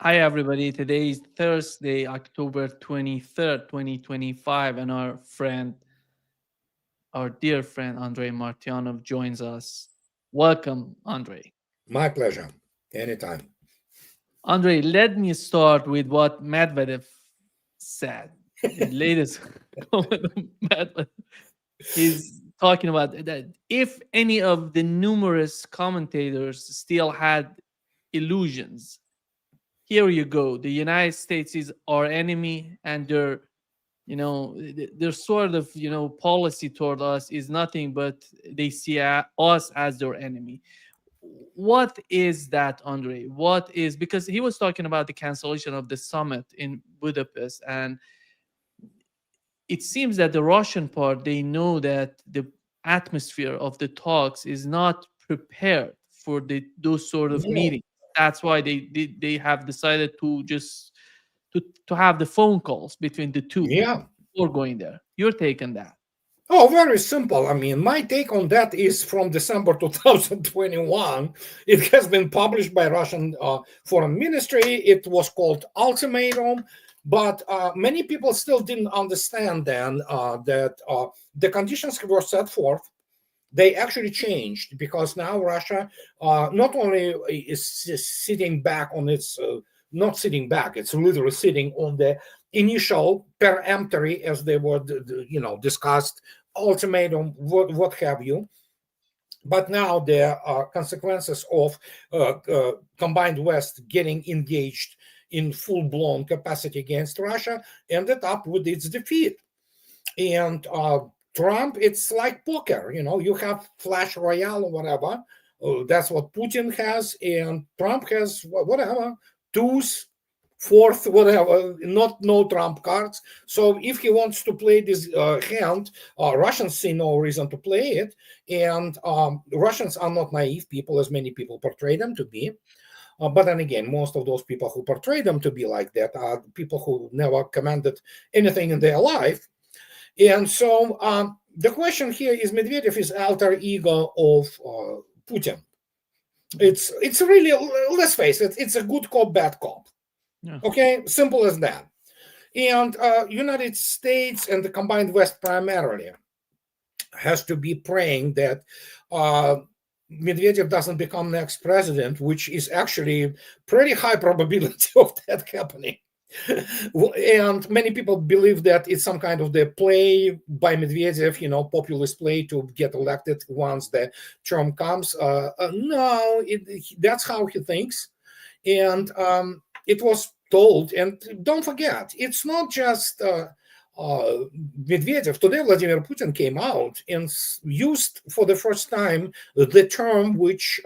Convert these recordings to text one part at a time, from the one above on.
Hi, everybody. Today is Thursday, October 23rd, 2025, and our dear friend, Andrei Martyanov, joins us. Welcome, Andrei. My pleasure. Anytime. Andrei, let me start with what Medvedev said. The latest comment of Medvedev. He's talking about that if any of the numerous commentators still had illusions, here you go. The United States is our enemy, and their sort of policy toward us is nothing but they see us as their enemy. What is that, Andre? What is, because he was talking about the cancellation of the summit in Budapest, and it seems that the Russian part, they know that the atmosphere of the talks is not prepared for those sort of No. meetings. That's why they have decided to just to have the phone calls between the two Yeah. before going there. Your take on that? Oh, very simple. I mean, my take on that is from December 2021. It has been published by Russian Foreign Ministry. It was called Ultimatum, but many people still didn't understand then that the conditions were set forth. They actually changed because now Russia not only is sitting back on its, not sitting back, it's literally sitting on the initial peremptory, as they were, discussed, ultimatum, what have you. But now there are consequences of combined West getting engaged in full-blown capacity against Russia, ended up with its defeat. And Trump, it's like poker, you have Flash Royale or whatever. That's what Putin has, and Trump has whatever, twos, fourth, whatever, not no Trump cards. So if he wants to play this hand, Russians see no reason to play it. And Russians are not naive people, as many people portray them to be. But then again, most of those people who portray them to be like that are people who never commanded anything in their life. And so the question here is Medvedev is alter ego of Putin. It's really, let's face it, it's a good cop, bad cop. Yeah. Okay, simple as that. And United States and the combined West primarily has to be praying that Medvedev doesn't become next president, which is actually pretty high probability of that happening. And many people believe that it's some kind of the play by Medvedev, populist play to get elected once the term comes. No, that's how he thinks. And it was told, and don't forget, it's not just Medvedev. Today, Vladimir Putin came out and used for the first time the term which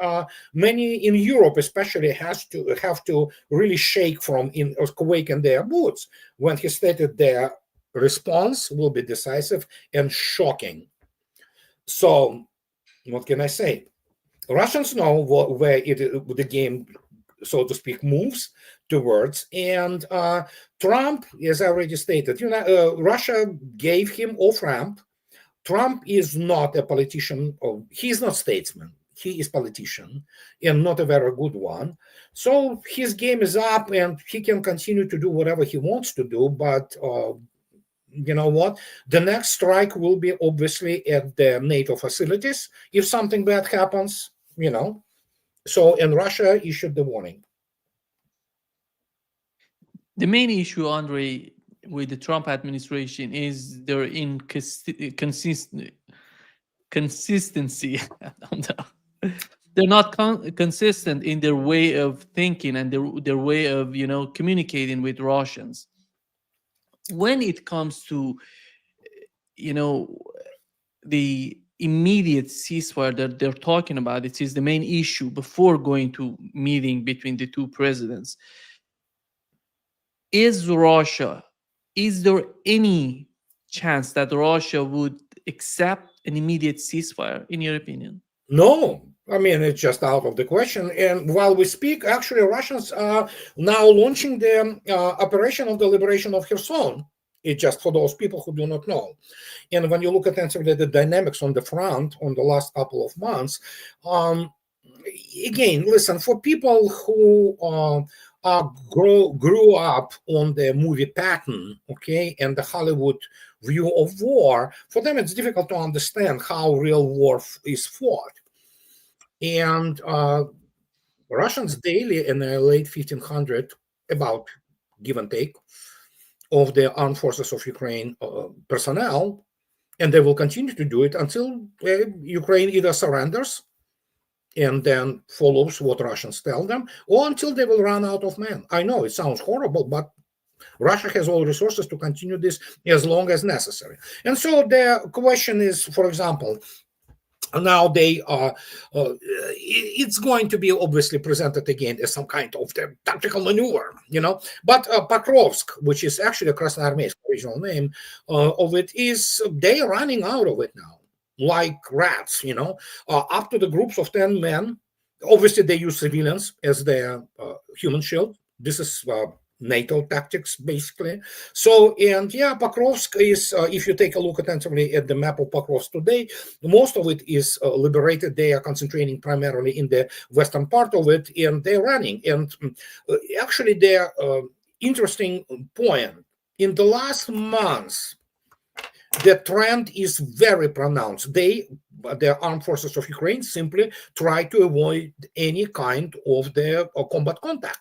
many in Europe, especially, have to really shake from in quake in their boots when he stated their response will be decisive and shocking. So, what can I say? Russians know where the game, so to speak, moves towards. And Trump, as I already stated, Russia gave him off ramp. Trump is not a politician, or he's not statesman. He is politician and not a very good one. So his game is up and he can continue to do whatever he wants to do. But you know what? The next strike will be obviously at the NATO facilities if something bad happens, So, and Russia issued the warning. The main issue, Andre, with the Trump administration is their consistency. They're not consistent in their way of thinking and their way of communicating with Russians. When it comes to you know the immediate ceasefire that they're talking about, it is the main issue before going to meeting between the two presidents. Is there any chance that Russia would accept an immediate ceasefire, in your opinion? No, I mean, it's just out of the question. And while we speak, actually, Russians are now launching the operation of the liberation of Kherson. It's just for those people who do not know. And when you look at the dynamics on the front on the last couple of months, again, listen, for people who grew up on the movie pattern, okay, and the Hollywood view of war, for them it's difficult to understand how real war is fought. And Russians daily in the late 1500, about give and take, of the armed forces of Ukraine personnel, and they will continue to do it until Ukraine either surrenders and then follows what Russians tell them, or until they will run out of men. I know it sounds horrible, but Russia has all resources to continue this as long as necessary. And so the question is, for example, now they are it's going to be obviously presented again as some kind of the tactical maneuver, but Pokrovsk, which is actually Krasnoarmeysk original name of it, is they are running out of it now like rats, up to the groups of 10 men. Obviously they use civilians as their human shield. This is NATO tactics, basically. So, and yeah, Pokrovsk is, if you take a look attentively at the map of Pokrovsk today, most of it is liberated. They are concentrating primarily in the western part of it, and they're running. And actually, their interesting point, in the last months, the trend is very pronounced. The armed forces of Ukraine simply try to avoid any kind of the combat contact,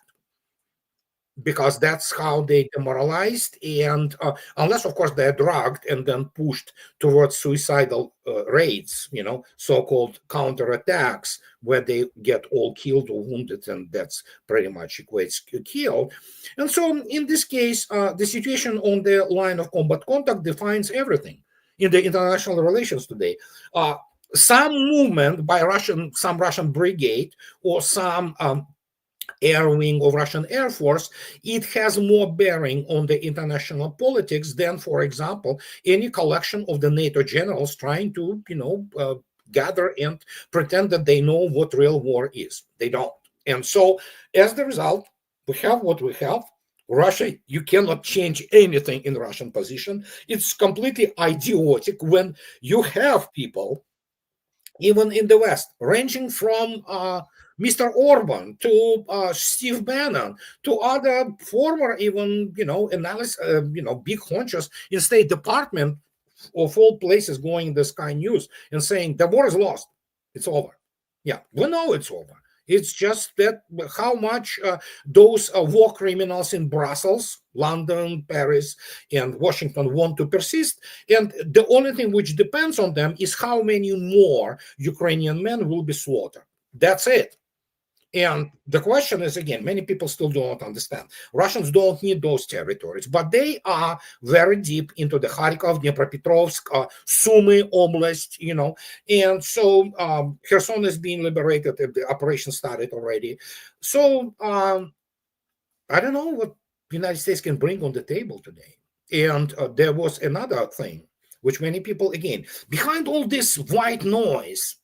because that's how they demoralized, and unless of course they're drugged and then pushed towards suicidal raids, so-called counterattacks, where they get all killed or wounded, and that's pretty much equates killed. And so in this case, the situation on the line of combat contact defines everything in the international relations today. Some movement by some Russian brigade or some air wing of Russian Air Force, it has more bearing on the international politics than, for example, any collection of the NATO generals trying to, gather and pretend that they know what real war is. They don't. And so, as the result, we have what we have. Russia, you cannot change anything in Russian position. It's completely idiotic when you have people, even in the West, ranging from Mr. Orban to Steve Bannon to other former, even analysts, big honchos in State Department of all places, going in the Sky News and saying the war is lost, it's over. Yeah, we know it's over. It's just that how much those war criminals in Brussels, London, Paris, and Washington want to persist. And the only thing which depends on them is how many more Ukrainian men will be slaughtered. That's it. And the question is, again, many people still don't understand. Russians don't need those territories, but they are very deep into the Kharkov, Dnipropetrovsk, Sumy Oblast, and so Kherson is being liberated. The operation started already. So I don't know what the United States can bring on the table today. And there was another thing, which many people, again, behind all this white noise,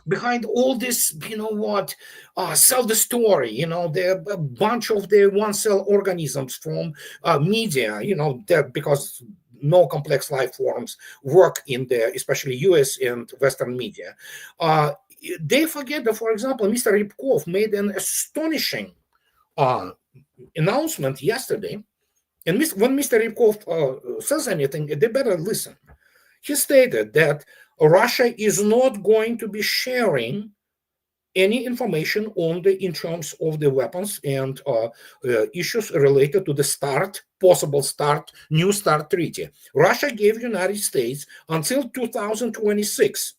behind all this, sell the story, the a bunch of the one cell organisms from media, because no complex life forms work in the, especially US and Western media. They forget that, for example, Mr. Rybkov made an astonishing announcement yesterday. And when Mr. Rybkov says anything, they better listen. He stated that Russia is not going to be sharing any information in terms of the weapons and issues related to the possible New START treaty. Russia gave United States until 2026,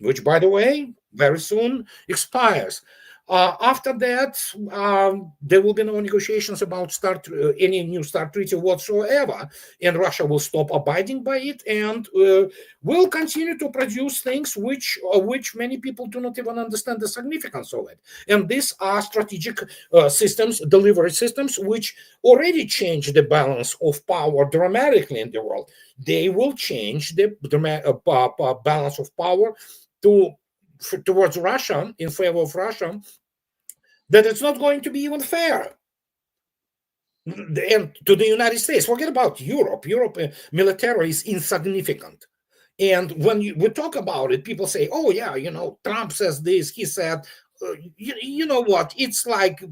which, by the way, very soon expires. After that, there will be no negotiations about any new START treaty whatsoever, and Russia will stop abiding by it and will continue to produce things which many people do not even understand the significance of it. And these are strategic systems, delivery systems, which already change the balance of power dramatically in the world. They will change the balance of power towards Russia, in favor of Russia, that it's not going to be even fair. And to the United States, forget about Europe. Europe militarily is insignificant. And when we talk about it, people say, oh, yeah, Trump says this, he said, you know what? It's like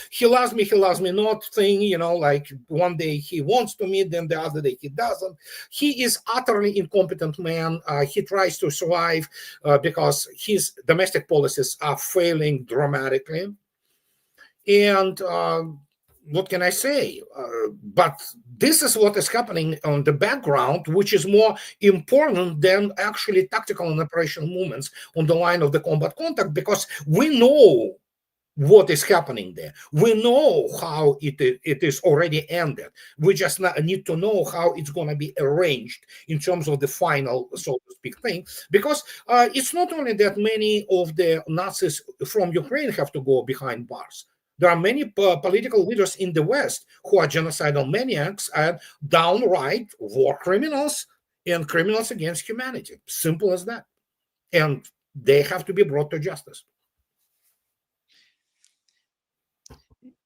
he loves me not thing. Like one day he wants to meet, then the other day he doesn't. He is utterly incompetent man. He tries to survive because his domestic policies are failing dramatically. And what can I say? But this is what is happening on the background, which is more important than actually tactical and operational movements on the line of the combat contact, because we know what is happening there. We know how it is already ended. We just need to know how it's going to be arranged in terms of the final, so to speak, thing. Because it's not only that many of the Nazis from Ukraine have to go behind bars. There are many political leaders in the West who are genocidal maniacs and downright war criminals and criminals against humanity. Simple as that. And they have to be brought to justice.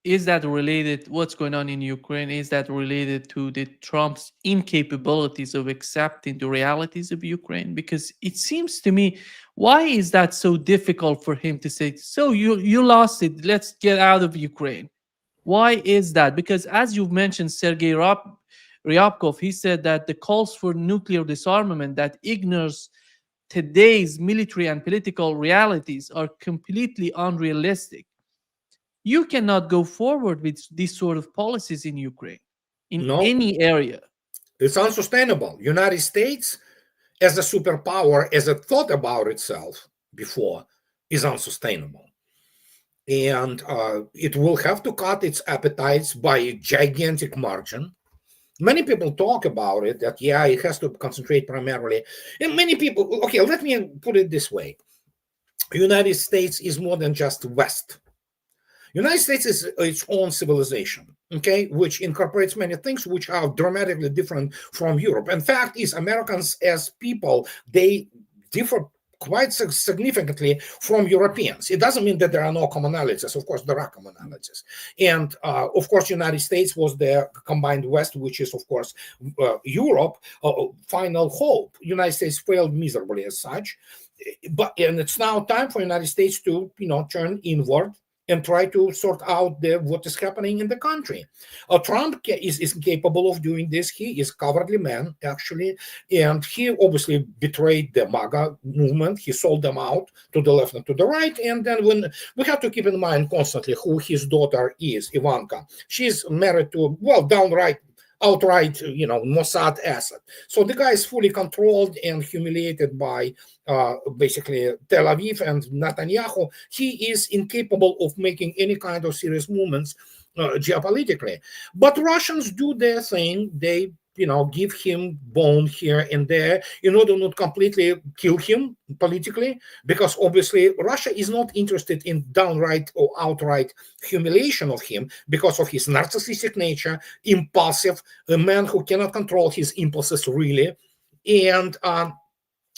Is that related, what's going on in Ukraine, is that related to the Trump's incapabilities of accepting the realities of Ukraine? Because it seems to me, why is that so difficult for him to say, so you lost it, let's get out of Ukraine? Why is that? Because as you've mentioned, Sergei Ryabkov, he said that the calls for nuclear disarmament that ignores today's military and political realities are completely unrealistic. You cannot go forward with these sort of policies in Ukraine, in No, any area. it's unsustainable. United States, as a superpower, as it thought about itself before, is unsustainable. And it will have to cut its appetites by a gigantic margin. Many people talk about it, that, yeah, it has to concentrate primarily. And many people, okay, let me put it this way. United States is more than just West. United States is its own civilization, okay, which incorporates many things which are dramatically different from Europe. In fact, is Americans as people, they differ quite significantly from Europeans. It doesn't mean that there are no commonalities. Of course, there are commonalities. And of course, United States was the combined West, which is, of course, Europe, final hope. United States failed miserably as such. And it's now time for United States to, turn inward and try to sort out what is happening in the country. Trump is incapable of doing this. He is a cowardly man, actually, and he obviously betrayed the MAGA movement. He sold them out to the left and to the right. And then when we have to keep in mind constantly who his daughter is, Ivanka. She's married to, well, outright, Mossad asset. So the guy is fully controlled and humiliated by basically Tel Aviv and Netanyahu. He is incapable of making any kind of serious movements geopolitically. But Russians do their thing. They give him bone here and there in order not completely kill him politically, because obviously Russia is not interested in downright or outright humiliation of him because of his narcissistic nature, impulsive, a man who cannot control his impulses really. And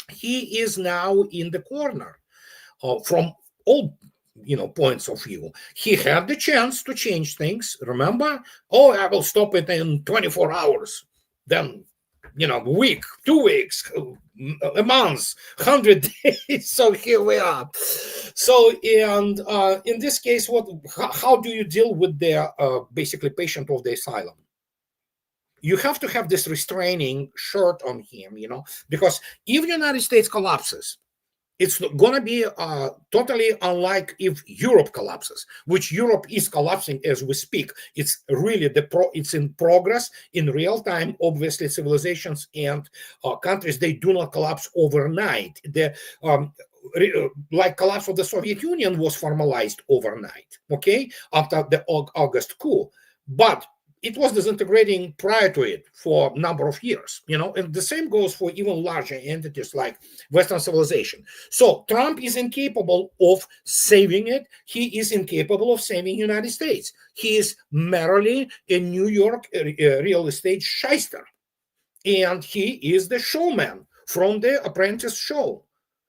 he is now in the corner from all points of view. He had the chance to change things. Remember? Oh, I will stop it in 24 hours. Then, a week, 2 weeks, a month, 100 days. So here we are. So, and in this case, how do you deal with the basically patient of the asylum? You have to have this restraining shirt on him, because if the United States collapses, it's going to be totally unlike if Europe collapses, which Europe is collapsing as we speak. It's really it's in progress in real time. Obviously, civilizations and countries, they do not collapse overnight. The like collapse of the Soviet Union was formalized overnight, okay, after the August coup. But it was disintegrating prior to it for a number of years, and the same goes for even larger entities like Western civilization. So Trump is incapable of saving it. He is incapable of saving the United States. He is merely a New York real estate shyster. And he is the showman from the Apprentice show.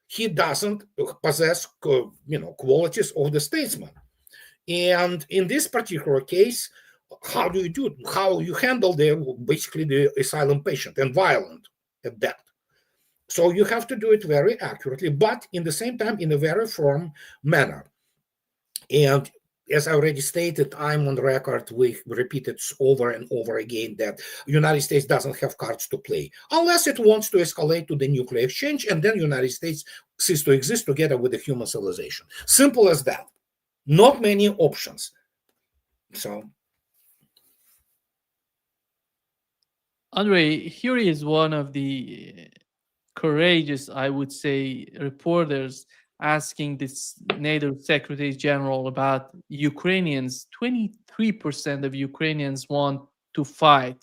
He doesn't possess, qualities of the statesman. And in this particular case, how do you do it? How you handle basically the asylum patient, and violent at that. So you have to do it very accurately, but in the same time in a very firm manner. And as I already stated, I'm on record, we repeated over and over again that United States doesn't have cards to play unless it wants to escalate to the nuclear exchange, and then United States cease to exist together with the human civilization. Simple as that. Not many options. So, Andrei, here is one of the courageous, I would say, reporters asking this NATO Secretary General about Ukrainians. 23% of Ukrainians want to fight.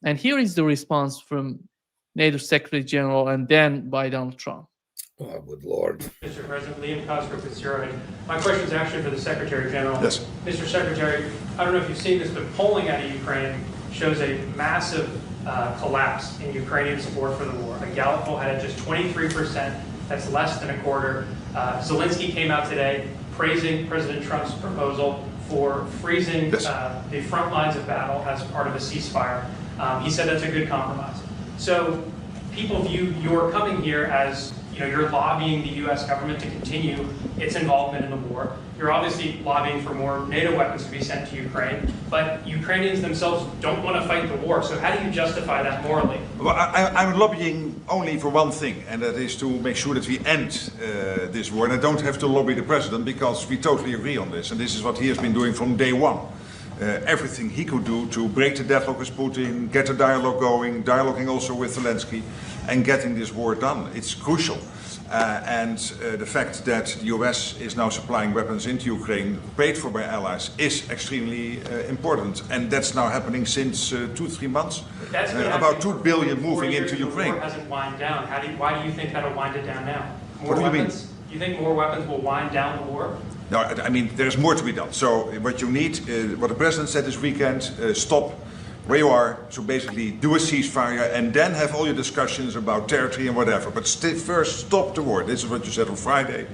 And here is the response from NATO Secretary General and then by Donald Trump. oh, good Lord. Mr. President, Liam Cosgrove with Zero. My question is actually for the Secretary General. Yes. Mr. Secretary, I don't know if you've seen this, but polling out of Ukraine shows a massive collapse in Ukrainian support for the war. A Gallup poll had it just 23%. That's less than a quarter. Zelensky came out today praising President Trump's proposal for freezing the front lines of battle as part of a ceasefire. He said that's a good compromise. So people view your coming here as, you're lobbying the U.S. government to continue its involvement in the war. You're obviously lobbying for more NATO weapons to be sent to Ukraine, but Ukrainians themselves don't want to fight the war. So how do you justify that morally? Well, I'm lobbying only for one thing, and that is to make sure that we end this war. And I don't have to lobby the president because we totally agree on this. And this is what he has been doing from day one. Everything he could do to break the deadlock with Putin, get a dialogue going, dialoguing also with Zelensky, and getting this war done. It's crucial. And the fact that the US is now supplying weapons into Ukraine, paid for by allies, is extremely important. And that's now happening since 2-3 months. About 2 billion moving into Ukraine. The war hasn't wind down. Why do you think that'll wind it down now? What do you mean? You think more weapons will wind down the war? No, I mean, there's more to be done. So what you need, what the president said this weekend, stop where you are, so basically do a ceasefire and then have all your discussions about territory and whatever. But first, stop the war. This is what you said on Friday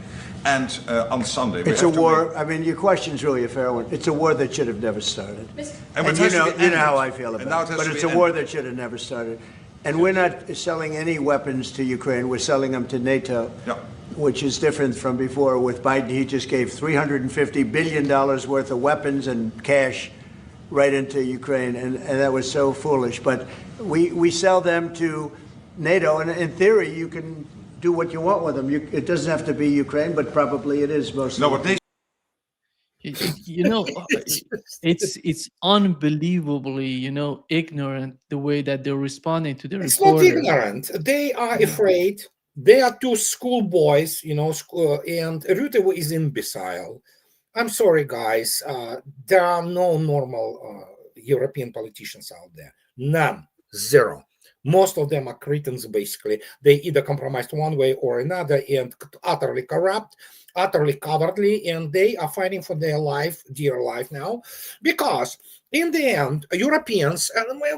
and on Sunday. It's a war. I mean, your question's really a fair one. It's a war that should have never started. And you know how I feel about it. But it's a war that should have never started. And we're not selling any weapons to Ukraine. We're selling them to NATO. Yeah. Which is different from before. With Biden, he just gave $350 billion worth of weapons and cash right into Ukraine, and that was so foolish. But we sell them to NATO, and in theory, you can do what you want with them. It doesn't have to be Ukraine, but probably it is mostly. No, but it's unbelievably, ignorant the way that they're responding to the It's reporter. not ignorant. They are afraid. They are two schoolboys, and Rutte is imbecile. I'm sorry, guys. There are no normal European politicians out there. None. Zero. Most of them are cretins, basically. They either compromised one way or another and utterly corrupt, utterly cowardly, and they are fighting for their life, dear life now, because in the end, Europeans,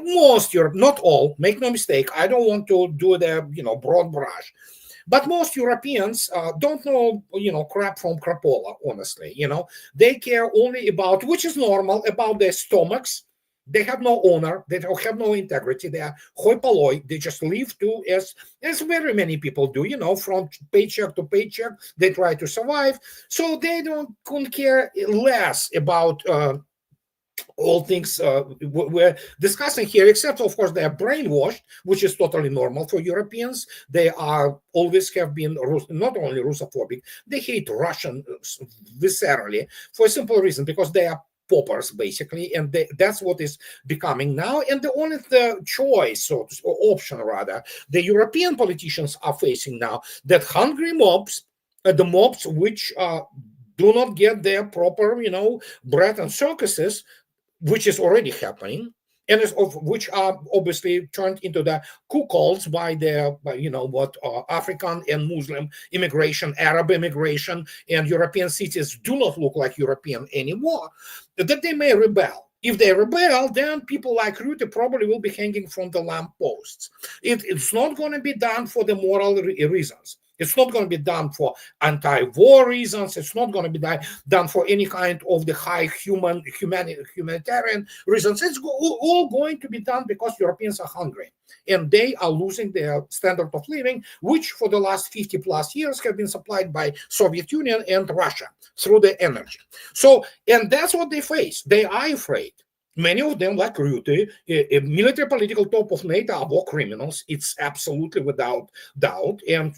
most Europe, not all, make no mistake, I don't want to do the, broad brush, but most Europeans don't know, crap from crapola, honestly. They care only about, which is normal, about their stomachs. They have no honor. They don't have no integrity. They are hoi polloi. They just live to, as very many people do, from paycheck to paycheck. They try to survive. So they couldn't care less about all things we're discussing here, except, of course, they are brainwashed, which is totally normal for Europeans. They are always have been not only Russophobic, they hate Russians viscerally for a simple reason, because they are paupers, basically, and that's what is becoming now. And the only choice, or option rather, the European politicians are facing now, that hungry mobs, the mobs which do not get their proper, bread and circuses, which is already happening, and which are obviously turned into the cuckolds by African and Muslim immigration, Arab immigration, and European cities do not look like European anymore, that they may rebel. If they rebel, then people like Rutte probably will be hanging from the lampposts. It's not going to be done for the moral reasons. It's not going to be done for anti-war reasons. It's not going to be done for any kind of the high humanitarian reasons. It's all going to be done because Europeans are hungry and they are losing their standard of living, which for the last 50 plus years have been supplied by Soviet Union and Russia through the energy. So, and that's what they face. They are afraid. Many of them, like Rutte, a military political top of NATO, are war criminals. It's absolutely without doubt. And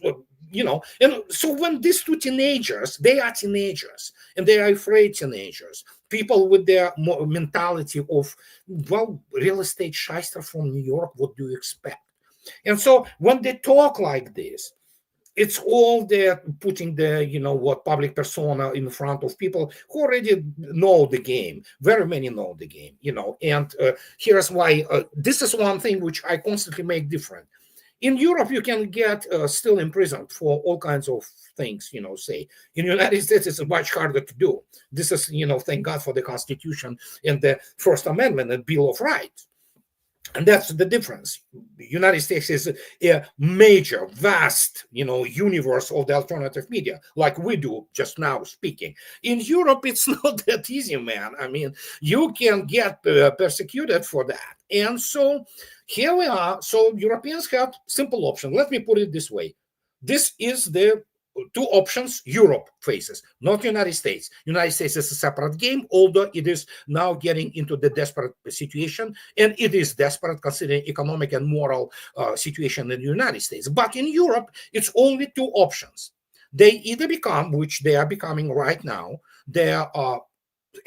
and so when these two teenagers, they are teenagers, and they are afraid teenagers, people with their mentality of, well, real estate shyster from New York, what do you expect? And so when they talk like this, it's all they're putting the public persona in front of people who already know the game. Very many know the game, and here's why. This is one thing which I constantly make different. In Europe, you can get still imprisoned for all kinds of things, say. In the United States, it's much harder to do. This is, thank God for the Constitution and the First Amendment and Bill of Rights. And that's the difference. The United States is a major, vast, universe of the alternative media, like we do just now speaking. In Europe, it's not that easy, man. I mean, you can get persecuted for that. And so here we are. So Europeans have simple option. Let me put it this way. This is the two options Europe faces, not United States. United States is a separate game, although it is now getting into the desperate situation, and it is desperate considering economic and moral situation in the United States. But in Europe, it's only two options. They either become, which they are becoming right now, they are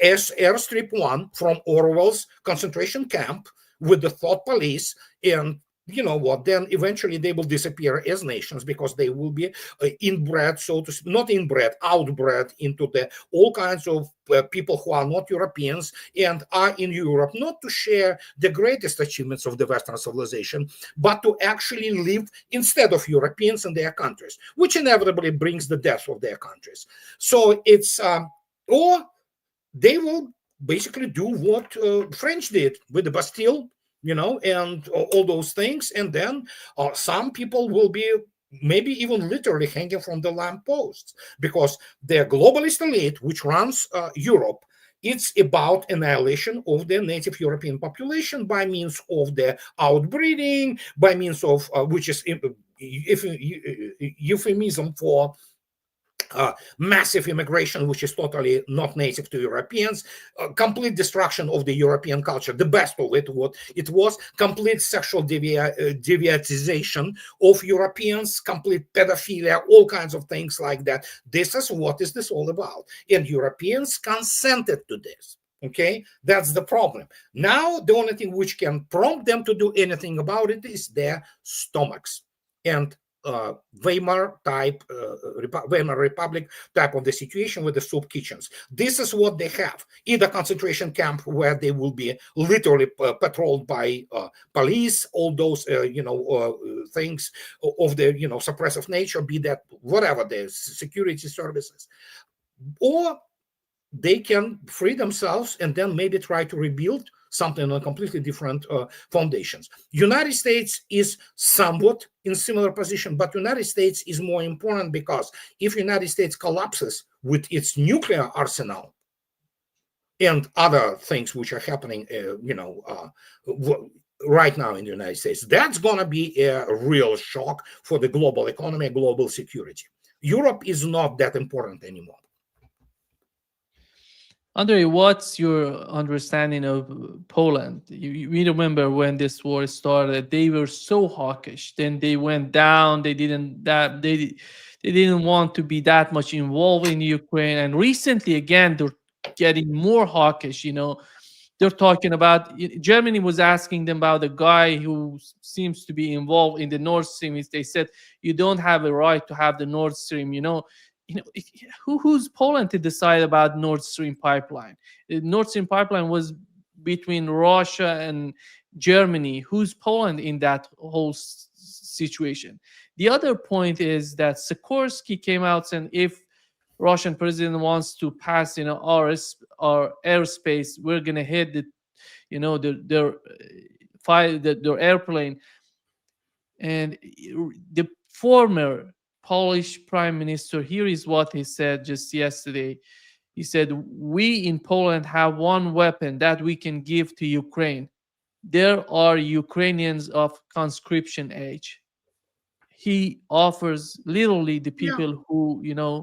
Airstrip 1 from Orwell's concentration camp with the thought police, and you know what, then eventually they will disappear as nations because they will be inbred, so to speak, not inbred, outbred into the all kinds of people who are not Europeans and are in Europe, not to share the greatest achievements of the Western civilization, but to actually live instead of Europeans in their countries, which inevitably brings the death of their countries. So it's, or they will basically do what French did with the Bastille, and all those things. And then some people will be maybe even literally hanging from the lampposts because the globalist elite, which runs Europe, it's about annihilation of the native European population by means of the outbreeding, by means of, which is euphemism for massive immigration, which is totally not native to Europeans, complete destruction of the European culture. The best of it, what it was, complete sexual deviatization of Europeans, complete pedophilia, all kinds of things like that. This is what is this all about. And Europeans consented to this. Okay, that's the problem. Now, the only thing which can prompt them to do anything about it is their stomachs. And Weimar Republic type of the situation with the soup kitchens. This is what they have. Either concentration camp where they will be literally patrolled by police, all those things of the suppressive nature, be that whatever the security services, or they can free themselves and then maybe try to rebuild something on completely different foundations. United States is somewhat in similar position, but United States is more important because if United States collapses with its nuclear arsenal and other things which are happening, right now in the United States, that's going to be a real shock for the global economy, global security. Europe is not that important anymore. Andrei, what's your understanding of Poland? We remember when this war started, they were so hawkish. Then they went down. They didn't want to be that much involved in Ukraine. And recently, again, they're getting more hawkish. They're talking about Germany was asking them about a guy who seems to be involved in the Nord Stream. They said you don't have a right to have the Nord Stream. Who's Poland to decide about Nord Stream pipeline? The Nord Stream pipeline was between Russia and Germany. Who's Poland in that whole situation? The other point is that Sikorsky came out saying if Russian president wants to pass, our airspace, we're gonna hit their airplane. And the former Polish Prime Minister, here is what he said just yesterday. He said, "We in Poland have one weapon that we can give to Ukraine. There are Ukrainians of conscription age." He offers literally the Yeah. people who,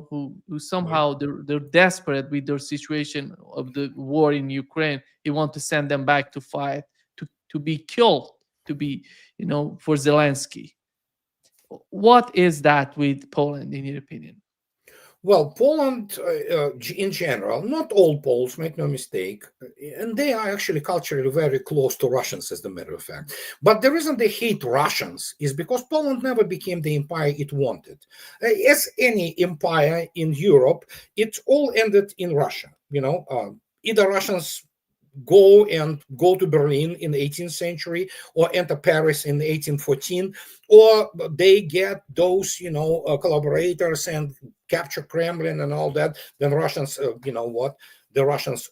who Well, somehow they're desperate with their situation of the war in Ukraine. He want to send them back to fight, to be killed, to be, for Zelensky. What is that with Poland, in your opinion? Well, Poland, in general, not all Poles, make no mistake, and they are actually culturally very close to Russians, as a matter of fact. But the reason they hate Russians is because Poland never became the empire it wanted. As any empire in Europe, it all ended in Russia. Either Russians go to Berlin in the 18th century or enter Paris in 1814, or they get those collaborators and capture Kremlin and all that. Then Russians, the Russians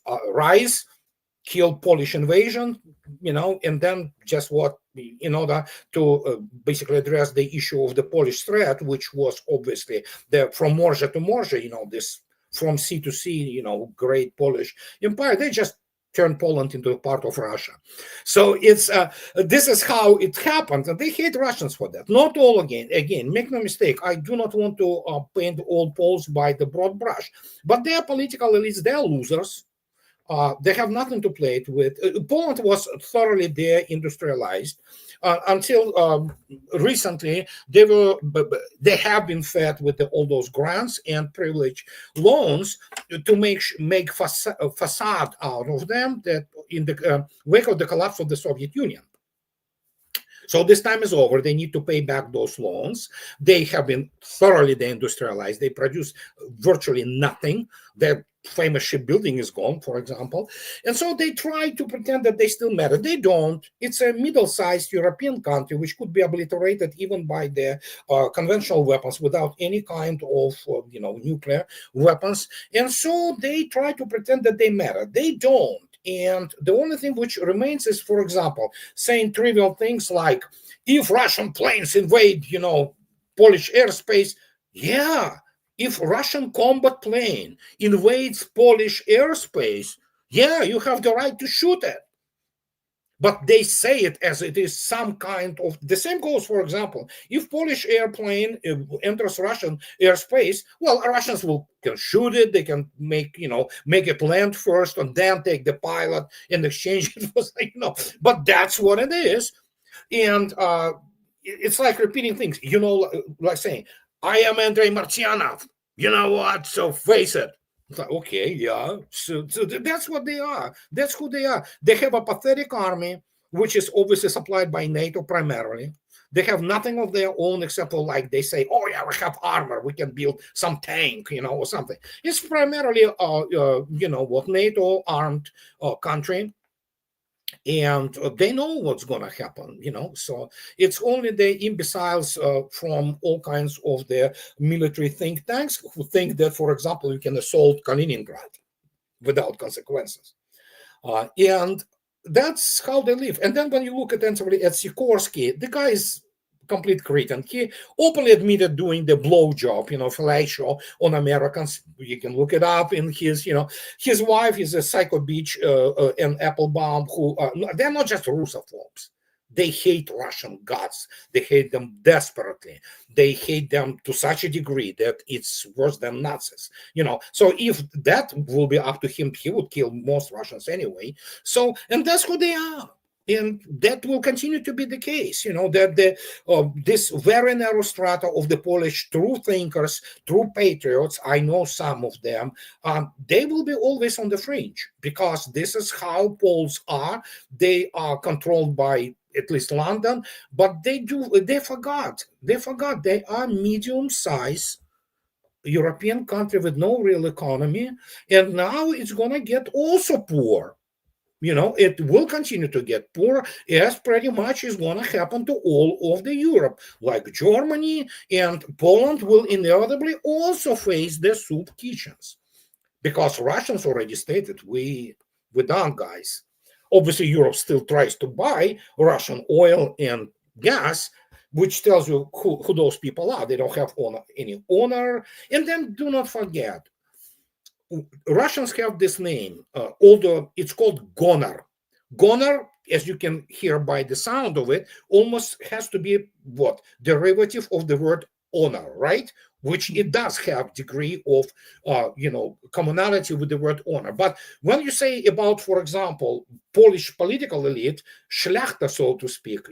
rise, kill Polish invasion, and then just what, in order to basically address the issue of the Polish threat, which was obviously from Morze to Morze, this from sea to sea, great Polish empire. They just turn Poland into a part of Russia. So it's this is how it happened, and they hate Russians for that. Not all, again, make no mistake, I do not want to paint all Poles by the broad brush, but they are political elites, they are losers. They have nothing to play it with. Poland was thoroughly deindustrialized until recently. They have been fed with all those grants and privilege loans to make facade out of them. That in the wake of the collapse of the Soviet Union. So this time is over. They need to pay back those loans. They have been thoroughly deindustrialized. They produce virtually nothing. Their famous shipbuilding is gone, for example. And so they try to pretend that they still matter. They don't. It's a middle-sized European country which could be obliterated even by their conventional weapons without any kind of nuclear weapons. And so they try to pretend that they matter. They don't. And the only thing which remains is, for example, saying trivial things like, if Russian planes invade, Polish airspace, yeah. If Russian combat plane invades Polish airspace, yeah, you have the right to shoot it. But they say it as it is some kind of, the same goes, for example, if Polish airplane enters Russian airspace, well, Russians can shoot it, they can make it land first and then take the pilot and exchange it for, but that's what it is. And it's like repeating things, like saying, I am Andrei Martyanov, you know what, so face it. It's like, okay, yeah. So that's what they are. That's who they are. They have a pathetic army, which is obviously supplied by NATO primarily. They have nothing of their own except for, like, they say, oh yeah, we have armor, we can build some tank, or something. It's primarily, NATO armed country. And they know what's going to happen, so it's only the imbeciles from all kinds of the military think tanks who think that, for example, you can assault Kaliningrad without consequences. And that's how they live. And then when you look attentively at Sikorsky, the guy is complete cretin. He openly admitted doing the blowjob, fellatio on Americans. You can look it up in his wife is a psycho bitch and Applebaum, who they're not just Russophobes. They hate Russian gods. They hate them desperately. They hate them to such a degree that it's worse than Nazis. So if that will be up to him, he would kill most Russians anyway. So, and that's who they are. And that will continue to be the case, that this very narrow strata of the Polish true thinkers, true patriots, I know some of them, they will be always on the fringe, because this is how Poles are. They are controlled by at least London, but they forgot they are medium-sized European country with no real economy, and now it's going to get also poor. It will continue to get poor, as pretty much is going to happen to all of the Europe, like Germany, and Poland will inevitably also face the soup kitchens, because Russians already stated, we're done, guys. Obviously, Europe still tries to buy Russian oil and gas, which tells you who those people are. They don't have any honor. And then do not forget, Russians have this name, although it's called Gonor. Gonor, as you can hear by the sound of it, almost has to be what? Derivative of the word honor, right? Which it does have degree of, commonality with the word honor. But when you say about, for example, Polish political elite, szlachta, so to speak,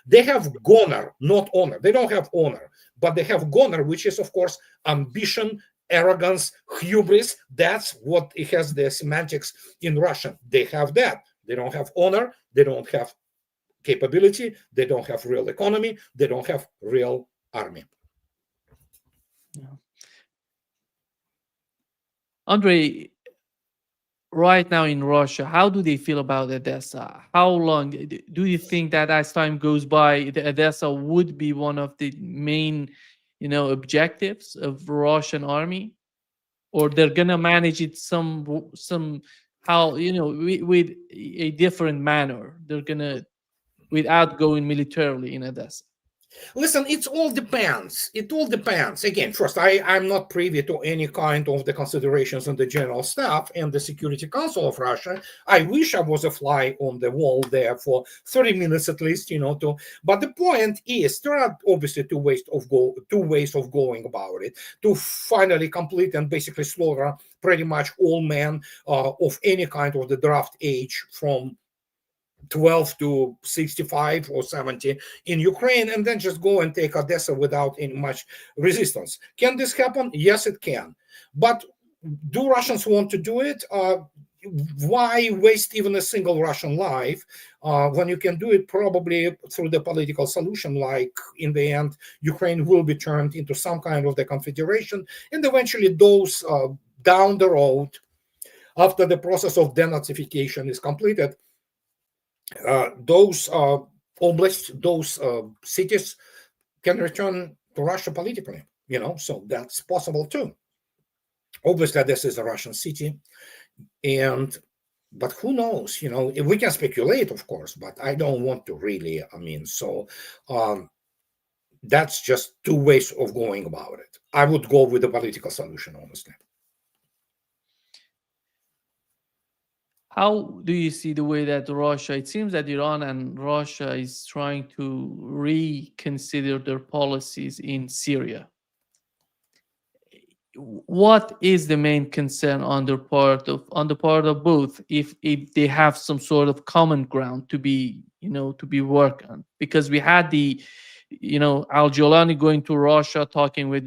they have gonor, not honor. They don't have honor, but they have gonor, which is, of course, ambition, arrogance, hubris. That's what it has the semantics in Russian. They have that. They don't have honor. They don't have capability. They don't have real economy. They don't have real army. Yeah. Andrei, right now in Russia, how do they feel about Odessa? How long do you think that as time goes by, the Odessa would be one of the main, objectives of Russian army, or they're gonna manage it somehow, with a different manner? They're gonna without going militarily in Odessa. Listen, it all depends. It all depends. Again, first, I'm not privy to any kind of the considerations in the general staff and the Security Council of Russia. I wish I was a fly on the wall there for 30 minutes at least, but the point is there are obviously two ways of going about it, to finally complete and basically slaughter pretty much all men of any kind of the draft age from 12 to 65 or 70 in Ukraine, and then just go and take Odessa without any much resistance. Can this happen? Yes, it can. But do Russians want to do it? Why waste even a single Russian life when you can do it probably through the political solution, like in the end, Ukraine will be turned into some kind of the confederation, and eventually those down the road, after the process of denazification is completed, those oblasts, those cities can return to Russia politically, so that's possible too. Obviously, this is a Russian city, but who knows, we can speculate, of course, but I don't want to really, that's just two ways of going about it. I would go with the political solution, honestly. How do you see the way that Russia, it seems that Iran and Russia is trying to reconsider their policies in Syria? What is the main concern on the part of both, if they have some sort of common ground to be worked on? Because we had the Al-Jolani going to Russia talking with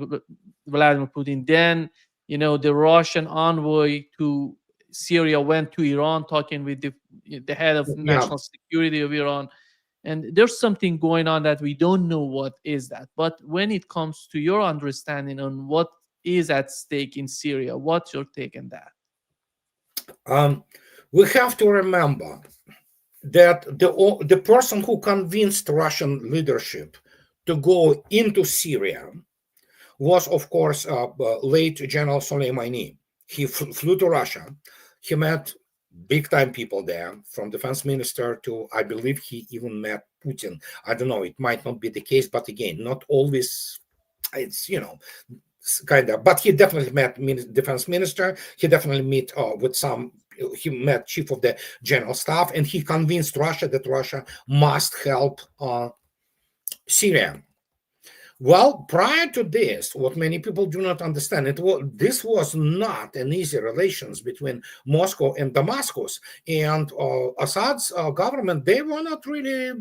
Vladimir Putin, then the Russian envoy to Syria went to Iran talking with the head of national security of Iran, and there's something going on that we don't know what is that. But when it comes to your understanding on what is at stake in Syria, what's your take on that? We have to remember that the person who convinced Russian leadership to go into Syria was, of course, late General Soleimani. He flew to Russia. He met big-time people there, from defense minister to, I believe he even met Putin. I don't know, it might not be the case, but again, not always, it's, kind of, but he definitely met defense minister. He definitely he met chief of the general staff, and he convinced Russia that Russia must help Syria. Well, prior to this, what many people do not understand, this was not an easy relations between Moscow and Damascus. And Assad's government, they were not really,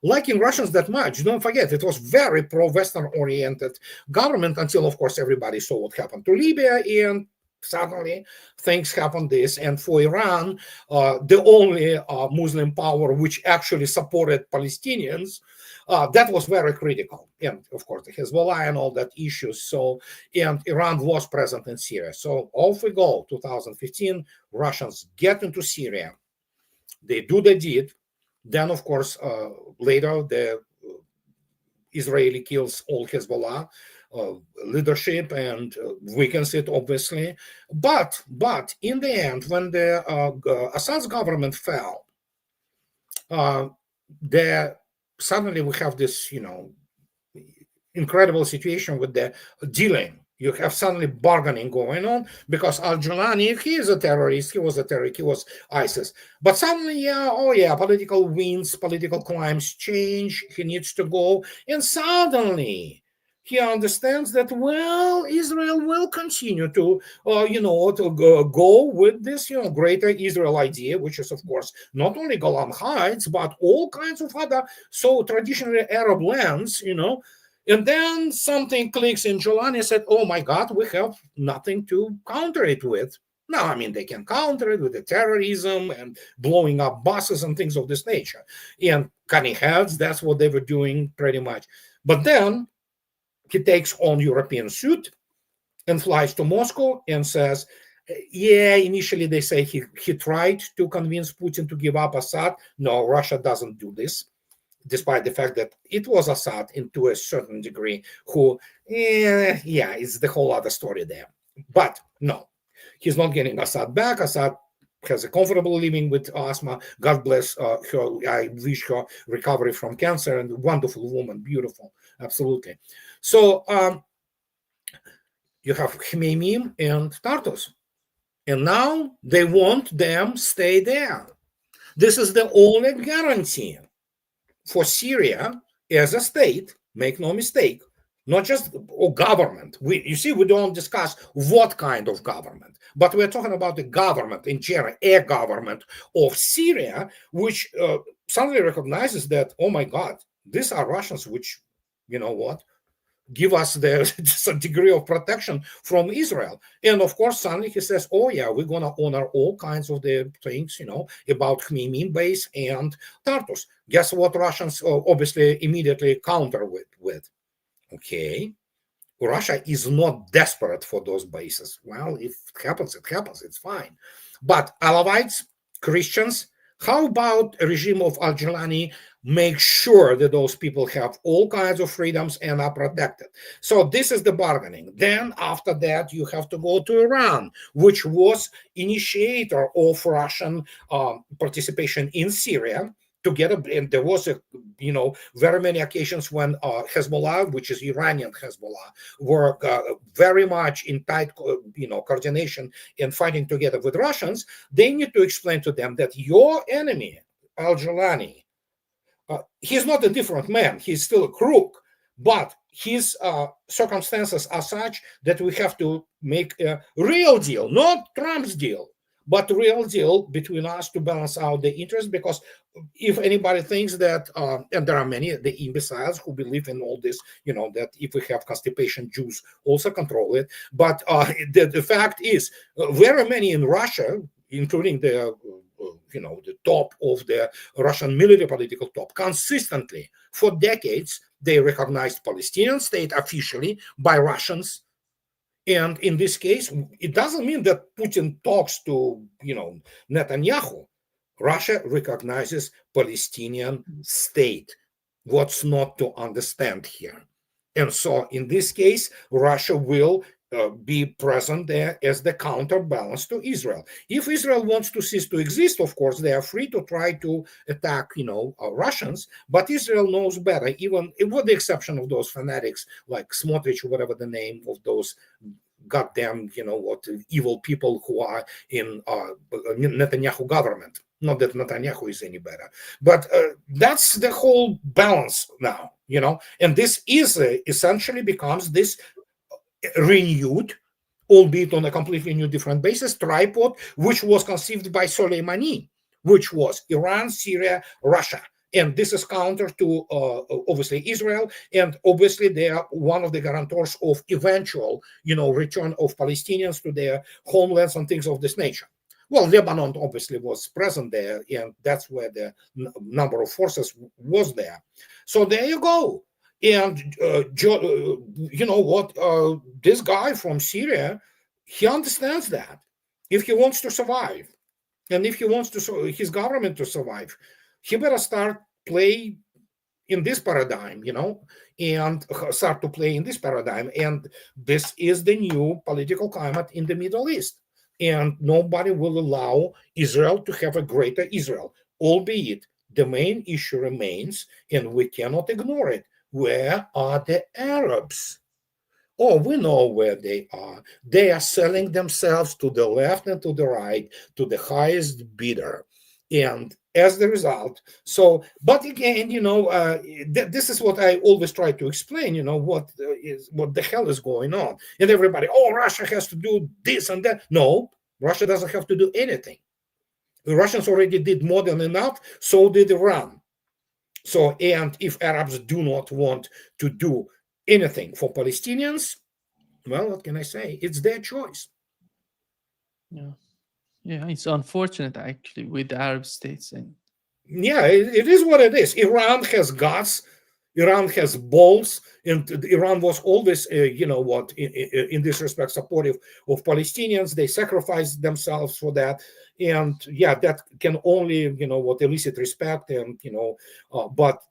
liking Russians that much. Don't forget, it was very pro-Western oriented government until, of course, everybody saw what happened to Libya, and suddenly things happened this. And for Iran, the only Muslim power which actually supported Palestinians, that was very critical. And of course, the Hezbollah and all that issues. And Iran was present in Syria. So off we go, 2015, Russians get into Syria. They do the deed. Then, of course, later, the Israeli kills all Hezbollah leadership and weakens it, obviously. But in the end, when the Assad's government fell, the suddenly we have this, incredible situation with the dealing. You have suddenly bargaining going on because Al-Jilani, he is a terrorist, he was a terrorist, he was ISIS. But suddenly, political wins, political climes change, he needs to go. And suddenly, he understands that, well, Israel will continue to, go with this, greater Israel idea, which is, of course, not only Golan Heights, but all kinds of other, so traditionally Arab lands, and then something clicks in Jolani said, oh my God, we have nothing to counter it with. No, I mean, they can counter it with the terrorism and blowing up buses and things of this nature. And cutting heads, that's what they were doing pretty much. But then he takes on European suit and flies to Moscow and says, yeah, initially they say he tried to convince Putin to give up Assad. No, Russia doesn't do this, despite the fact that it was Assad, to a certain degree, who, it's the whole other story there. But no, he's not getting Assad back. Assad has a comfortable living with asthma. God bless her. I wish her recovery from cancer, and wonderful woman, beautiful, absolutely. So you have Khmeimim and Tartus. And now they want them stay there. This is the only guarantee for Syria as a state, make no mistake, not just government. We don't discuss what kind of government, but we're talking about the government in general, a government of Syria, which suddenly recognizes that, oh my God, these are Russians, which, give us a degree of protection from Israel. And of course, suddenly he says, oh yeah, we're going to honor all kinds of the things, about Khmeimim base and Tartus. Guess what Russians obviously immediately counter with? Okay, Russia is not desperate for those bases. Well, if it happens, it happens, it's fine. But Alawites, Christians, how about a regime of Al-Jilani make sure that those people have all kinds of freedoms and are protected? So this is the bargaining. Then after that, you have to go to Iran, which was initiator of Russian participation in Syria. Together, and there was very many occasions when Hezbollah, which is Iranian Hezbollah, were very much in tight coordination and fighting together with Russians. They need to explain to them that your enemy, Al-Jilani, he's not a different man, he's still a crook, but his circumstances are such that we have to make a real deal, not Trump's deal, but real deal between us to balance out the interest. Because if anybody thinks that, and there are many, the imbeciles who believe in all this, that if we have constipation, Jews also control it. But the fact is, very many in Russia, including the top of the Russian military political top, consistently for decades, they recognized Palestinian state officially by Russians. And in this case, it doesn't mean that Putin talks to, Netanyahu. Russia recognizes Palestinian state. What's not to understand here? And so in this case, Russia will be present there as the counterbalance to Israel. If Israel wants to cease to exist, of course, they are free to try to attack, Russians, but Israel knows better, even with the exception of those fanatics like Smotrich, or whatever the name of those goddamn, evil people who are in Netanyahu government. Not that Netanyahu is any better, but that's the whole balance now, and this is essentially becomes this renewed, albeit on a completely new different basis, tripod, which was conceived by Soleimani, which was Iran, Syria, Russia. And this is counter to obviously Israel, and obviously they are one of the guarantors of eventual, return of Palestinians to their homelands and things of this nature. Well, Lebanon obviously was present there, and that's where the number of forces was there. So there you go. And this guy from Syria, he understands that if he wants to survive, and if he wants his government to survive, he better start play in this paradigm, and start to play in this paradigm. And this is the new political climate in the Middle East. And nobody will allow Israel to have a greater Israel, albeit the main issue remains, and we cannot ignore it. Where are the Arabs? Oh, we know where they are. They are selling themselves to the left and to the right, to the highest bidder. And as the result, so, but again, this is what I always try to explain, what the hell is going on. And everybody, oh, Russia has to do this and that. No, Russia doesn't have to do anything. The Russians already did more than enough, so did Iran. So, and if Arabs do not want to do anything for Palestinians, well, what can I say? It's their choice. Yeah, yeah, it's unfortunate actually with the Arab states, and Yeah, it is what it is. Iran has guts. Iran has balls, and Iran was always, in this respect, supportive of Palestinians. They sacrificed themselves for that, and yeah, that can only, elicit respect, and but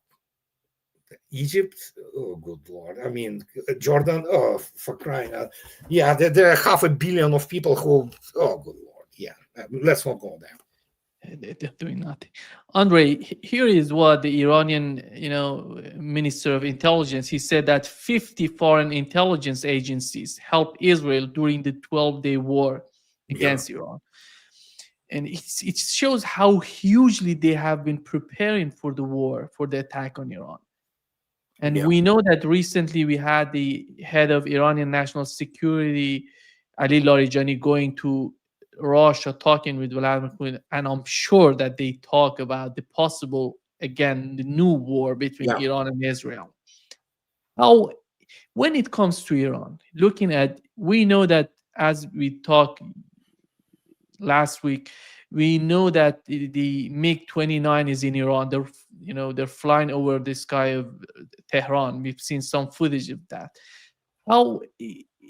Egypt, oh good lord! I mean, Jordan, oh for crying out! Yeah, there are 500 million of people who, oh good lord, yeah. Let's not go there. they're doing nothing. Andrei, here is what the Iranian, Minister of Intelligence, he said that 50 foreign intelligence agencies helped Israel during the 12-day war against Iran. And it shows how hugely they have been preparing for the war, for the attack on Iran. And we know that recently we had the head of Iranian National Security, Ali Larijani, going to Russia, talking with Vladimir Putin, and I'm sure that they talk about the possible, again, the new war between Iran and Israel. How, when it comes to Iran, we know that, as we talked last week, we know that the MiG-29 is in Iran. They're flying over the sky of Tehran. We've seen some footage of that.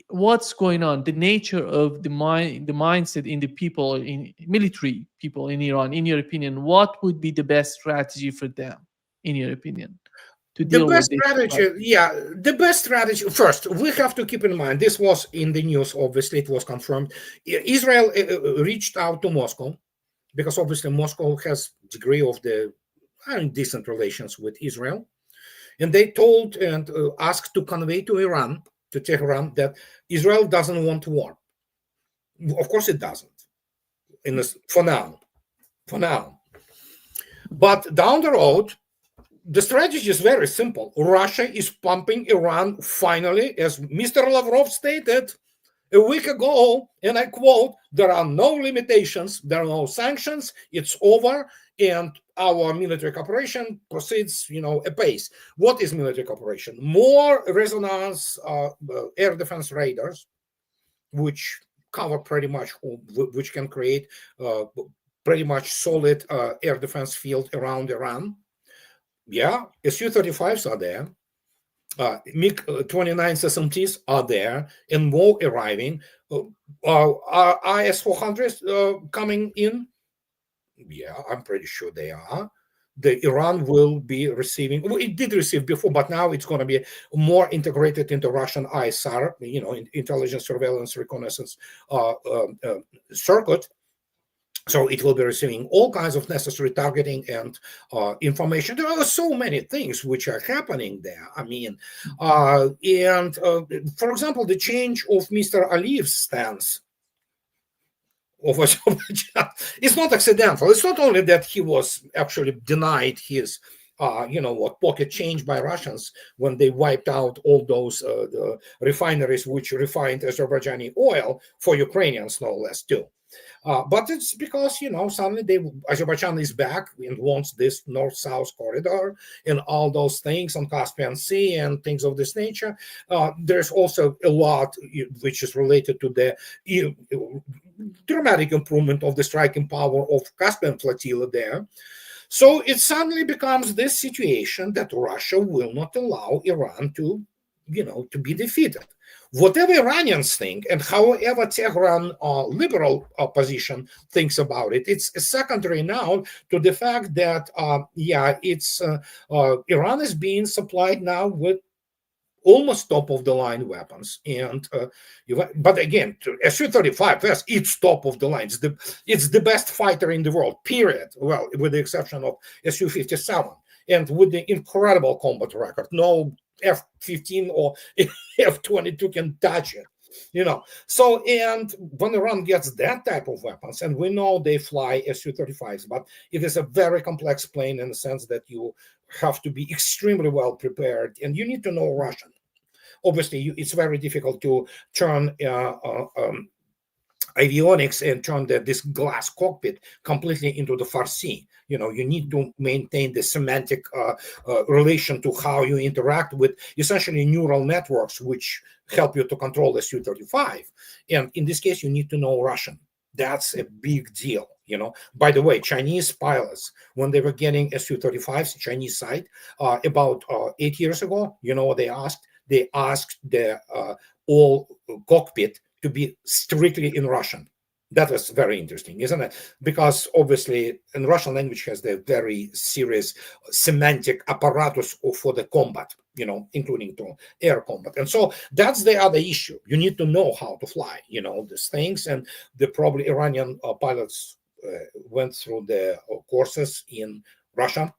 What's going on? The nature of the mindset in the people, in military people in Iran. In your opinion, what would be the best strategy for them? In your opinion, to The deal with best this? strategy, the best strategy. First, we have to keep in mind, this was in the news, obviously, it was confirmed. Israel reached out to Moscow, because obviously Moscow has degree of the decent relations with Israel. And they told and asked to convey to Iran, to Tehran, that Israel doesn't want war. Of course it doesn't, for now. But down the road, the strategy is very simple. Russia is pumping Iran finally, as Mr. Lavrov stated a week ago, and I quote, there are no limitations, there are no sanctions, it's over, and our military cooperation proceeds, apace. What is military cooperation? More resonance air defense radars, which cover pretty much, which can create pretty much solid air defense field around Iran. Yeah, Su-35s are there. MiG-29 SMTs are there, and more arriving. Are IS-400s coming in? Yeah, I'm pretty sure they are. Iran will be receiving, well, it did receive before, but now it's going to be more integrated into Russian ISR, intelligence, surveillance, reconnaissance circuit. So it will be receiving all kinds of necessary targeting and information. There are so many things which are happening there. I mean, for example, the change of Mr. Aliyev's stance of Azerbaijan is not accidental. It's not only that he was actually denied his, pocket change by Russians when they wiped out all those the refineries which refined Azerbaijani oil for Ukrainians, no less, too. But it's because, suddenly Azerbaijan is back and wants this north-south corridor and all those things on Caspian Sea and things of this nature. There's also a lot which is related to the dramatic improvement of the striking power of Caspian flotilla there. So it suddenly becomes this situation that Russia will not allow Iran to be defeated. Whatever Iranians think, and however Tehran liberal opposition thinks about it, it's secondary now to the fact that, Iran is being supplied now with almost top of the line weapons. And but again, Su-35, yes, it's top of the line. It's the best fighter in the world, period. Well, with the exception of Su-57, and with the incredible combat record. No F-15 or F-22 can touch it. So, and when Iran gets that type of weapons, and we know they fly Su-35s, but it is a very complex plane in the sense that you have to be extremely well prepared, and you need to know Russian. Obviously, it's very difficult to turn avionics and turn this glass cockpit completely into the Farsi. You need to maintain the semantic relation to how you interact with essentially neural networks, which help you to control the Su-35. And in this case, you need to know Russian. That's a big deal. By the way, Chinese pilots, when they were getting Su-35s, Chinese side, about 8 years ago, what they asked? They asked the all cockpit to be strictly in Russian. That was very interesting, isn't it? Because obviously, in Russian language has the very serious semantic apparatus for the combat, including to air combat. And so that's the other issue. You need to know how to fly, these things. And probably Iranian pilots went through the courses in Russia.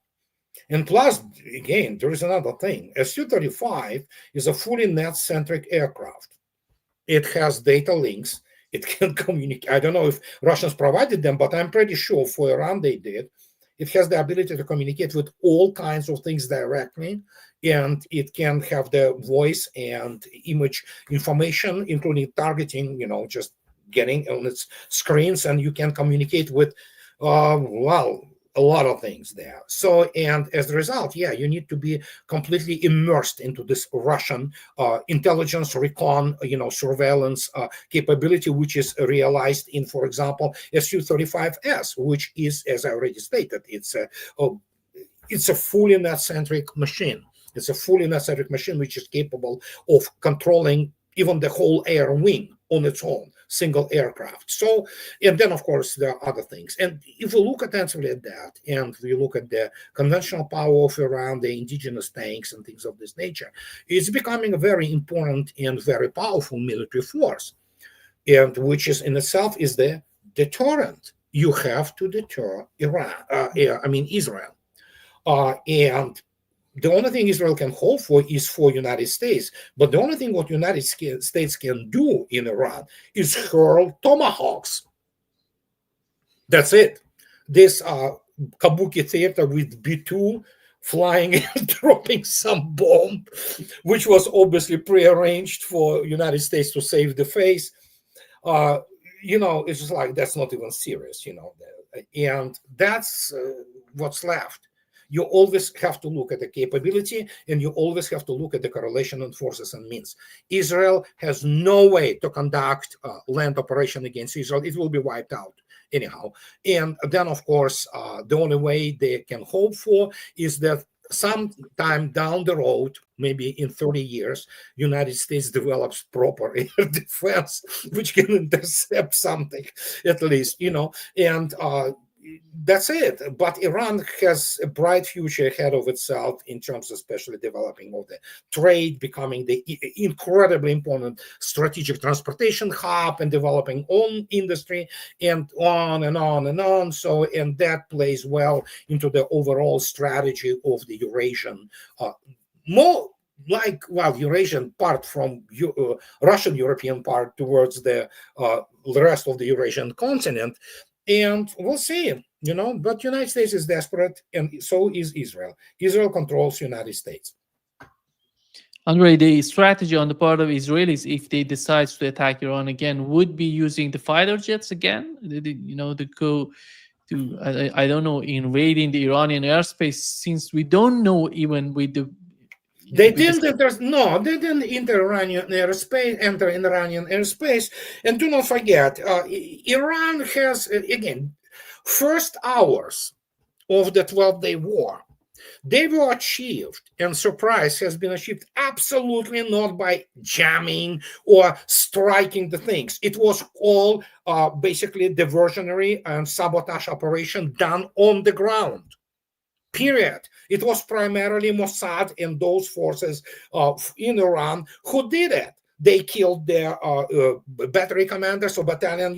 And plus, again, there is another thing. A Su-35 is a fully net-centric aircraft. It has data links. It can communicate. I don't know if Russians provided them, but I'm pretty sure for Iran they did. It has the ability to communicate with all kinds of things directly, and it can have the voice and image information, including targeting, just getting on its screens, and you can communicate with, a lot of things there. So, and as a result, you need to be completely immersed into this Russian intelligence, recon, surveillance capability, which is realized in, for example, Su-35S, which is, as I already stated, it's a fully net-centric machine. It's a fully net-centric machine which is capable of controlling even the whole air wing on its own, single aircraft. So, and then of course there are other things. And if we look attentively at that, and we look at the conventional power of Iran, the indigenous tanks and things of this nature, it's becoming a very important and very powerful military force, and which is in itself is the deterrent. You have to deter Israel. And the only thing Israel can hope for is for United States. But the only thing what United States can do in Iran is hurl tomahawks. That's it. This Kabuki theater with B-2 flying and dropping some bomb, which was obviously prearranged for United States to save the face. It's just like, that's not even serious, and that's what's left. You always have to look at the capability, and you always have to look at the correlation in forces and means. Israel has no way to conduct land operation against Israel. It will be wiped out anyhow. And then, of course, the only way they can hope for is that sometime down the road, maybe in 30 years, United States develops proper air defense, which can intercept something at least, and that's it. But Iran has a bright future ahead of itself in terms of especially developing of the trade, becoming the incredibly important strategic transportation hub, and developing own industry, and on and on and on. So, and that plays well into the overall strategy of the Eurasian, more like, Eurasian part from Russian European part towards the rest of the Eurasian continent. And we'll see, but United States is desperate, and so is Israel. Israel controls United States. Andrei, the strategy on the part of Israelis, if they decide to attack Iran again, would be using the fighter jets again, to go to, I don't know, invading the Iranian airspace, since we don't know even with the... They didn't enter Iranian airspace. And do not forget, Iran has, again, first hours of the 12-day war, they were achieved, and surprise has been achieved absolutely not by jamming or striking the things. It was all basically diversionary and sabotage operation done on the ground. Period. It was primarily Mossad and those forces in Iran who did it. They killed their battery commanders or battalion,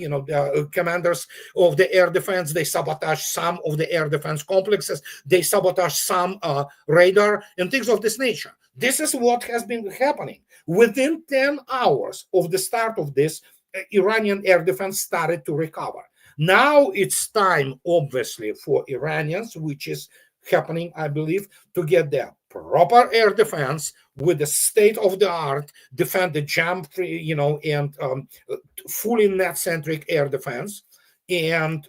commanders of the air defense. They sabotaged some of the air defense complexes. They sabotaged some radar and things of this nature. This is what has been happening. Within 10 hours of the start of this, Iranian air defense started to recover. Now it's time, obviously, for Iranians, which is happening, I believe, to get their proper air defense with the state-of-the-art defend the jam-free, and fully net-centric air defense. And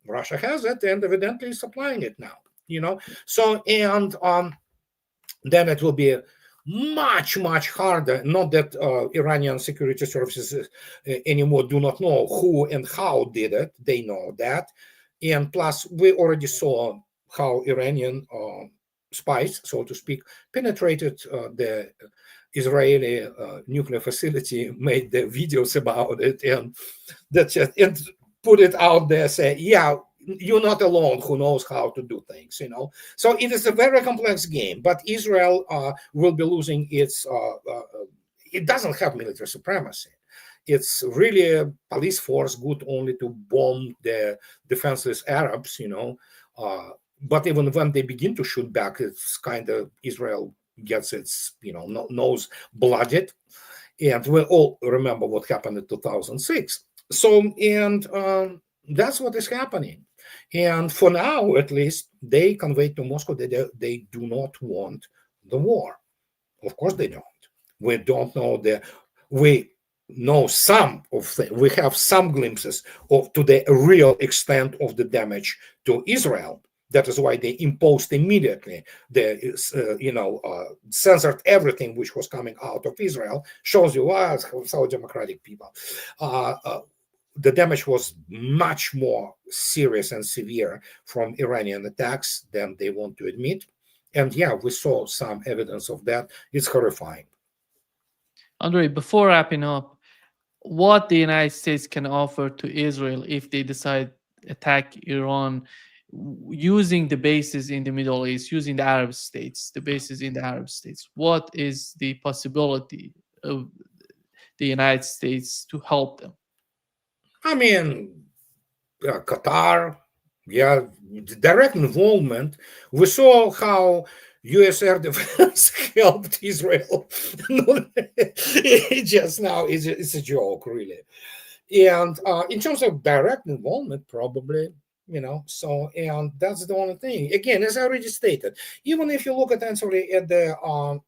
Russia has it, and evidently is supplying it now. So, and then it will be much, much harder. Not that Iranian security services anymore do not know who and how did it. They know that. And plus, we already saw how Iranian spies, so to speak, penetrated the Israeli nuclear facility, made the videos about it, and that's just, and put it out there, say, yeah, you're not alone who knows how to do things, So it is a very complex game, but Israel will be losing its, it doesn't have military supremacy. It's really a police force good only to bomb the defenseless Arabs, but even when they begin to shoot back, it's kind of Israel gets its, nose blooded. And we all remember what happened in 2006. So, and that's what is happening. And for now, at least, they conveyed to Moscow that they do not want the war. Of course they don't. We don't know we know some of we have some glimpses to the real extent of the damage to Israel. That is why they imposed immediately censored everything which was coming out of Israel. Shows you how democratic people. The damage was much more serious and severe from Iranian attacks than they want to admit. And yeah, we saw some evidence of that. It's horrifying. Andrei, before wrapping up, what the United States can offer to Israel if they decide attack Iran using the bases in the Middle East, using the Arab states, the bases in the Arab states. What is the possibility of the United States to help them? I mean, Qatar, direct involvement. We saw how U.S. air defense helped Israel. Just now, it's a joke, really. And in terms of direct involvement, probably, so, and that's the only thing. Again, as I already stated, even if you look at the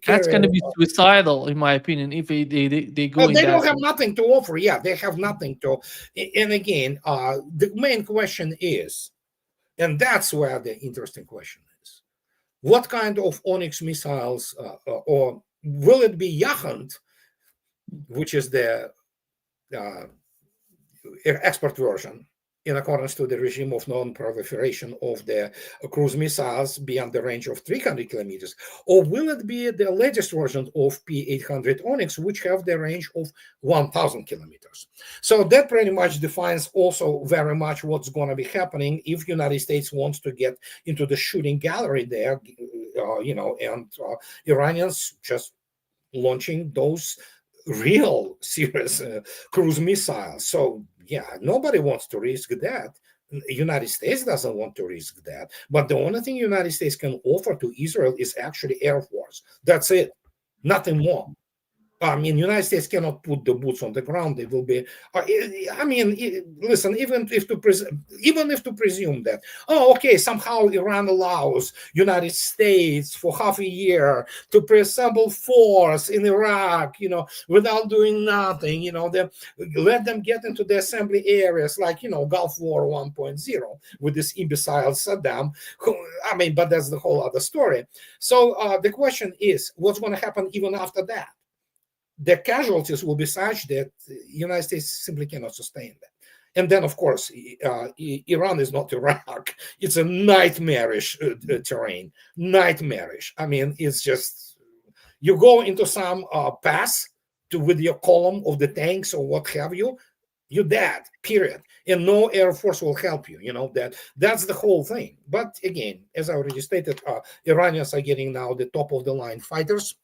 that's going to be suicidal, in my opinion, if they go. They don't have nothing to offer. Yeah, they have nothing to. And again, the main question is, and that's where the interesting question is: what kind of Onyx missiles, or will it be Yachand, which is the export version, in accordance to the regime of non-proliferation of the cruise missiles beyond the range of 300 kilometers, or will it be the latest version of P-800 Onyx, which have the range of 1,000 kilometers? So that pretty much defines also very much what's going to be happening if United States wants to get into the shooting gallery there, and Iranians just launching those real serious cruise missiles. So yeah, nobody wants to risk that. United States doesn't want to risk that. But the only thing United States can offer to Israel is actually Air Force. That's it. Nothing more. I mean, United States cannot put the boots on the ground. They will be. Listen. Even if to presume that, okay, somehow Iran allows United States for half a year to preassemble force in Iraq, without doing nothing, let them get into the assembly areas like Gulf War 1.0 with this imbecile Saddam. But that's the whole other story. So the question is, what's going to happen even after that? The casualties will be such that the United States simply cannot sustain that. And then, of course, Iran is not Iraq. It's a nightmarish terrain. Nightmarish. It's just, you go into some pass with your column of the tanks or what have you, you're dead, period. And no Air Force will help you. That's the whole thing. But again, as I already stated, Iranians are getting now the top of the line fighters.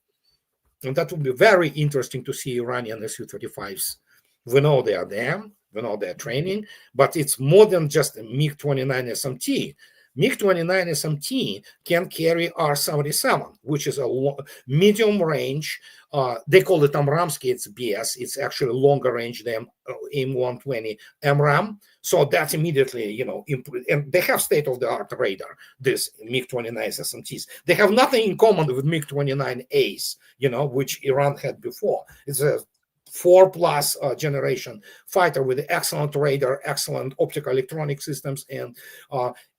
And that will be very interesting to see Iranian Su-35s. We know they are there. We know they're training. But it's more than just a MiG-29 SMT. MiG-29 SMT can carry R-77, which is a medium range. They call it Amramsky. It's BS. It's actually longer range than AIM-120 MRAM. So that's immediately, and they have state-of-the-art radar, this MiG-29 SMTs. They have nothing in common with MiG-29As, which Iran had before. It's a 4+ generation fighter with excellent radar, excellent optical electronic systems, and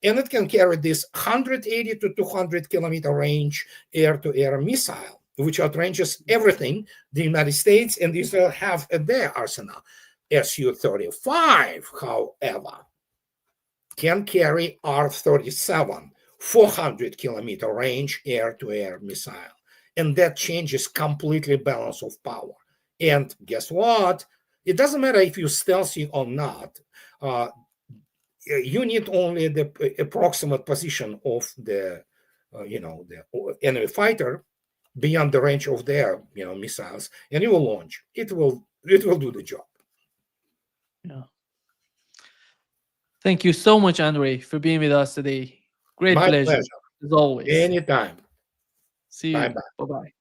it can carry this 180 to 200 kilometer range air-to-air missile, which outranges everything the United States and Israel have at their arsenal. Su-35, however, can carry R-37, 400 kilometer range air-to-air missile, and that changes completely balance of power. And guess what? It doesn't matter if you're stealthy or not. You need only the approximate position of the enemy fighter beyond the range of their missiles, and you will launch. It will do the job. Yeah. Thank you so much, Andrei, for being with us today. Great My pleasure, pleasure. as always. Anytime. See you. Bye-bye. Bye-bye.